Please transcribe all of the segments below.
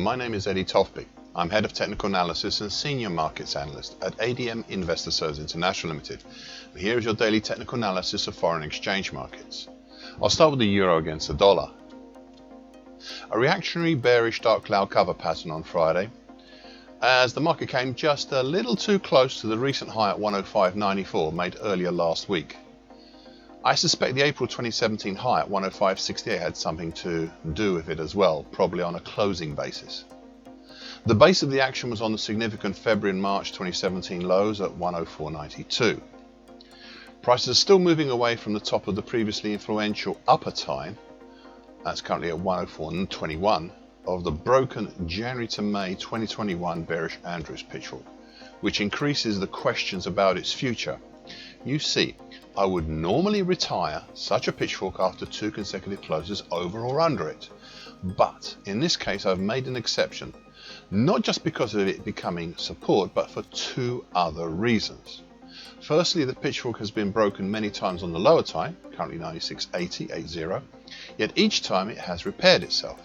my name is Tofpik. I'm Head of Technical Analysis and Senior Markets Analyst at ADM Investor Services International Limited. And here is your daily technical analysis of foreign exchange markets. I'll start with the euro against the dollar. A reactionary bearish dark cloud cover pattern on Friday, as the market came just a little too close to the recent high at 105.94 made earlier last week. I suspect the April 2017 high at 105.68 had something to do with it as well, probably on a closing basis. The base of the action was on the significant February and March 2017 lows at 104.92. Prices are still moving away from the top of the previously influential upper time, that's currently at 104.21, of the broken January to May 2021 bearish Andrews pitchfork, which increases the questions about its future. You see, I would normally retire such a pitchfork after two consecutive closes over or under it. But in this case, I've made an exception, not just because of it becoming support, but for two other reasons. Firstly, the pitchfork has been broken many times on the lower time, currently 96.80, yet each time it has repaired itself.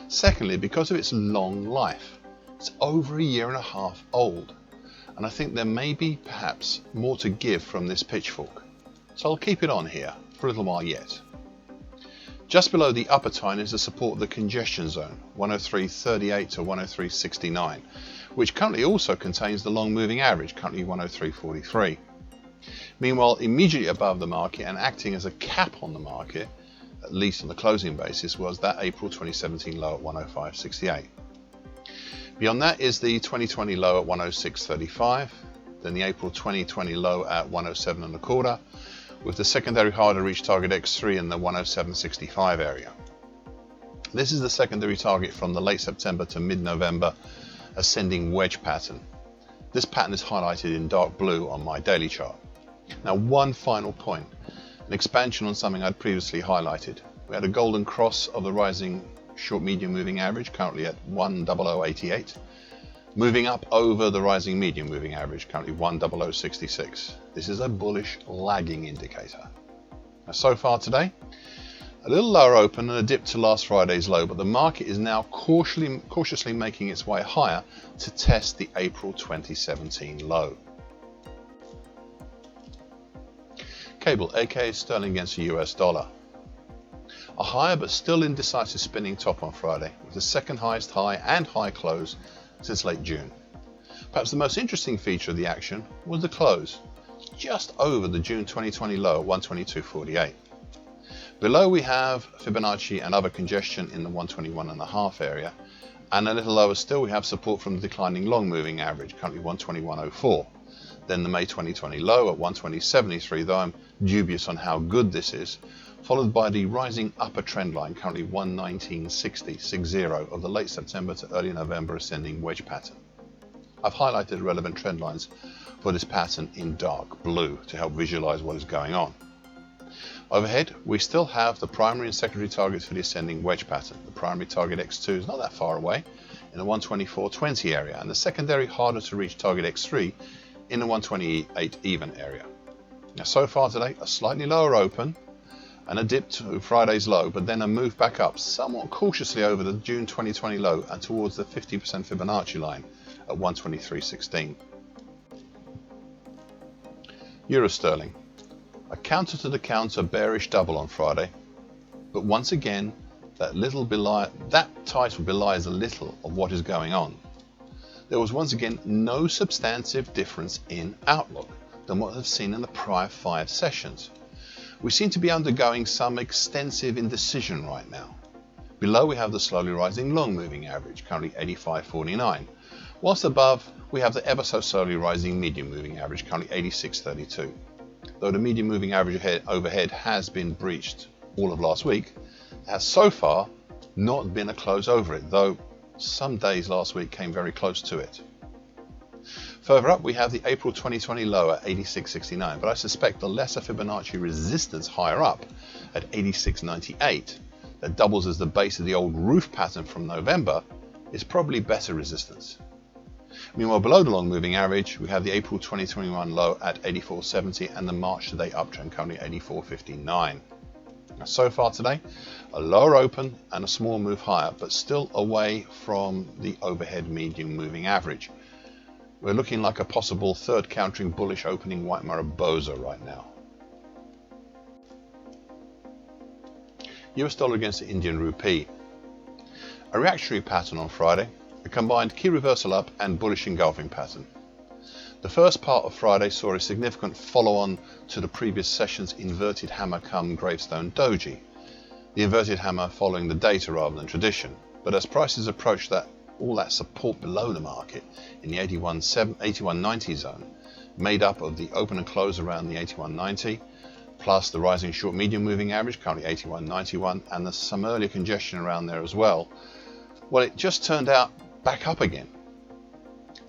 Secondly, because of its long life. It's over 1.5 years old. And I think there may be perhaps more to give from this pitchfork. So I'll keep it on here for a little while yet. Just below the upper time is the support of the congestion zone, 103.38 to 103.69, which currently also contains the long moving average, currently 103.43. Meanwhile, immediately above the market and acting as a cap on the market, at least on the closing basis, was that April 2017 low at 105.68. Beyond that is the 2020 low at 106.35, then the April 2020 low at 107.25, with the secondary high to reach target X3 in the 107.65 area. This is the secondary target from the late September to mid-November ascending wedge pattern. This pattern is highlighted in dark blue on my daily chart. Now, one final point, an expansion on something I'd previously highlighted. We had a golden cross of the rising short medium moving average, currently at 100.88, moving up over the rising medium moving average, currently 100.66. This is a bullish lagging indicator. Now, so far today, a little lower open and a dip to last Friday's low, but the market is now cautiously making its way higher to test the April 2017 low. Cable, aka sterling against the US dollar. A higher but still indecisive spinning top on Friday, with the second highest high and high close since late June. Perhaps the most interesting feature of the action was the close, just over the June 2020 low at 122.48. Below we have Fibonacci and other congestion in the 121.5 area, and a little lower still we have support from the declining long moving average, currently 121.04. Then the May 2020 low at 120.73, though I'm dubious on how good this is, followed by the rising upper trend line, currently 119.60 of the late September to early November ascending wedge pattern. I've highlighted relevant trend lines for this pattern in dark blue to help visualize what is going on. Overhead, we still have the primary and secondary targets for the ascending wedge pattern. The primary target X2 is not that far away in the 124.20 area, and the secondary harder to reach target X3 in the 128 even area. Now, so far today, a slightly lower open and a dip to Friday's low, but then a move back up somewhat cautiously over the June 2020 low and towards the 50% Fibonacci line at 123.16. Euro sterling, a counter to the counter bearish double on Friday, but once again that title belies a little of what is going on. There was once again no substantive difference in outlook than what I've seen in the prior 5 sessions. We seem to be undergoing some extensive indecision right now. Below we have the slowly rising long moving average, currently 85.49, whilst above we have the ever so slowly rising medium moving average, currently 86.32. Though the medium moving average overhead has been breached all of last week, there has so far not been a close over it, though some days last week came very close to it. Further up we have the April 2020 low at 86.69, but I suspect the lesser Fibonacci resistance higher up at 86.98 that doubles as the base of the old roof pattern from November is probably better resistance. Meanwhile, below the long moving average we have the April 2021 low at 84.70 and the March to date uptrend currently 84.59. Now, so far today, a lower open and a small move higher, but still away from the overhead medium moving average. We're looking like a possible third countering bullish opening white Mariposa right now. US dollar against the Indian rupee. A reactionary pattern on Friday, a combined key reversal up and bullish engulfing pattern. The first part of Friday saw a significant follow-on to the previous session's inverted hammer come gravestone doji. The inverted hammer following the data rather than tradition, but as prices approached all that support below the market in the 81.90 zone, made up of the open and close around the 81.90, plus the rising short medium moving average, currently 81.91, and some earlier congestion around there as well, well, it just turned out back up again.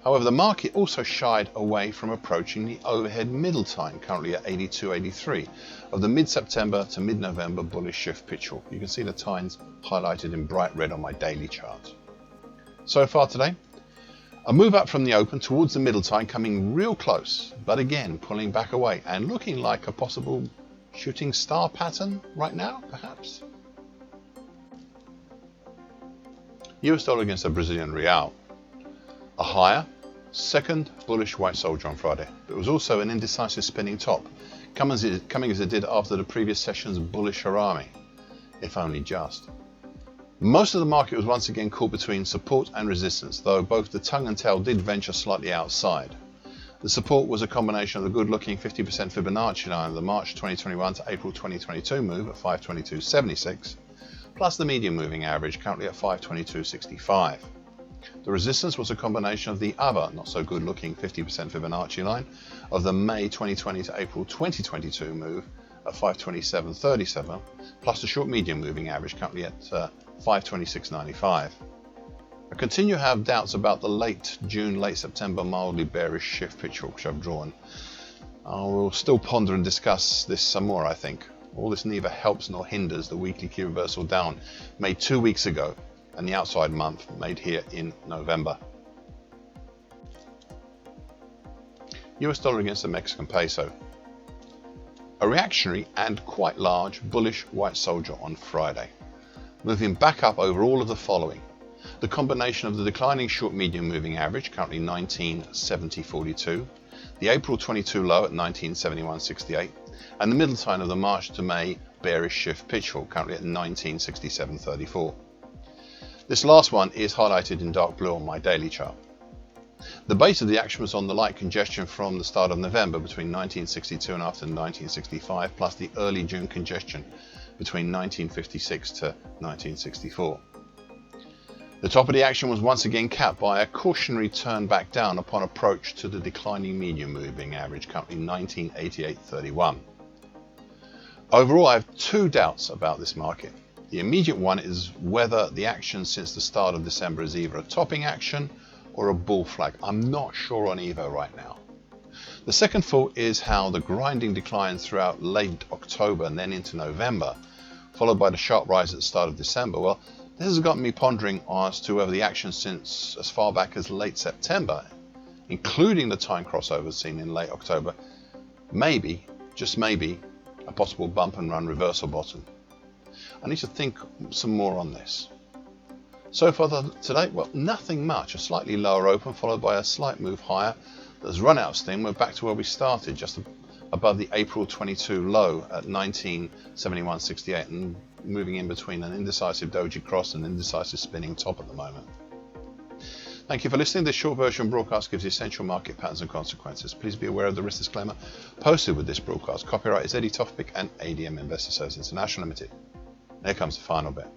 However, the market also shied away from approaching the overhead middle time, currently at 82.83, of the mid-September to mid-November bullish shift pitch. You can see the tines highlighted in bright red on my daily chart. So far today, a move up from the open towards the middle time, coming real close, but again pulling back away and looking like a possible shooting star pattern right now, perhaps. US dollar against the Brazilian real. A higher, second bullish white soldier on Friday, but it was also an indecisive spinning top, coming as it did after the previous session's bullish harami, if only just. Most of the market was once again caught between support and resistance, though both the tongue and tail did venture slightly outside. The support was a combination of the good-looking 50% Fibonacci line of the March 2021 to April 2022 move at 522.76, plus the medium moving average currently at 522.65. The resistance was a combination of the other not so good-looking 50% Fibonacci line of the May 2020 to April 2022 move at 527.37, plus the short medium moving average currently at 526.95. I continue to have doubts about the late June, late September mildly bearish shift picture which I've drawn. I will still ponder and discuss this some more, I think. All this neither helps nor hinders the weekly key reversal down made 2 weeks ago and the outside month made here in November. US dollar against the Mexican peso. A reactionary and quite large bullish white soldier on Friday, moving back up over all of the following. The combination of the declining short medium moving average, currently 1970.42, the April 22 low at 1971.68, and the middle time of the March to May bearish shift pitch currently at 1967.34. This last one is highlighted in dark blue on my daily chart. The base of the action was on the light congestion from the start of November between 1962 and after 1965, plus the early June congestion between 1956 to 1964. The top of the action was once again capped by a cautionary turn back down upon approach to the declining medium moving average, currently 1988.31. Overall, I have two doubts about this market. The immediate one is whether the action since the start of December is either a topping action or a bull flag. I'm not sure on either right now. The second thought is how the grinding decline throughout late October and then into November, followed by the sharp rise at the start of December. Well, this has got me pondering as to whether the action since as far back as late September, including the time crossover seen in late October, maybe, just maybe, a possible bump and run reversal bottom. I need to think some more on this. So far today, well, nothing much. A slightly lower open followed by a slight move higher that has run out of steam. We're back to where we started, just above the April 22 low at 1971.68 and moving in between an indecisive doji cross and indecisive spinning top at the moment. Thank you for listening. This short version broadcast gives essential market patterns and consequences. Please be aware of the risk disclaimer posted with this broadcast. Copyright is Tofpik and ADM Investor Services International Limited. Here comes the final bit.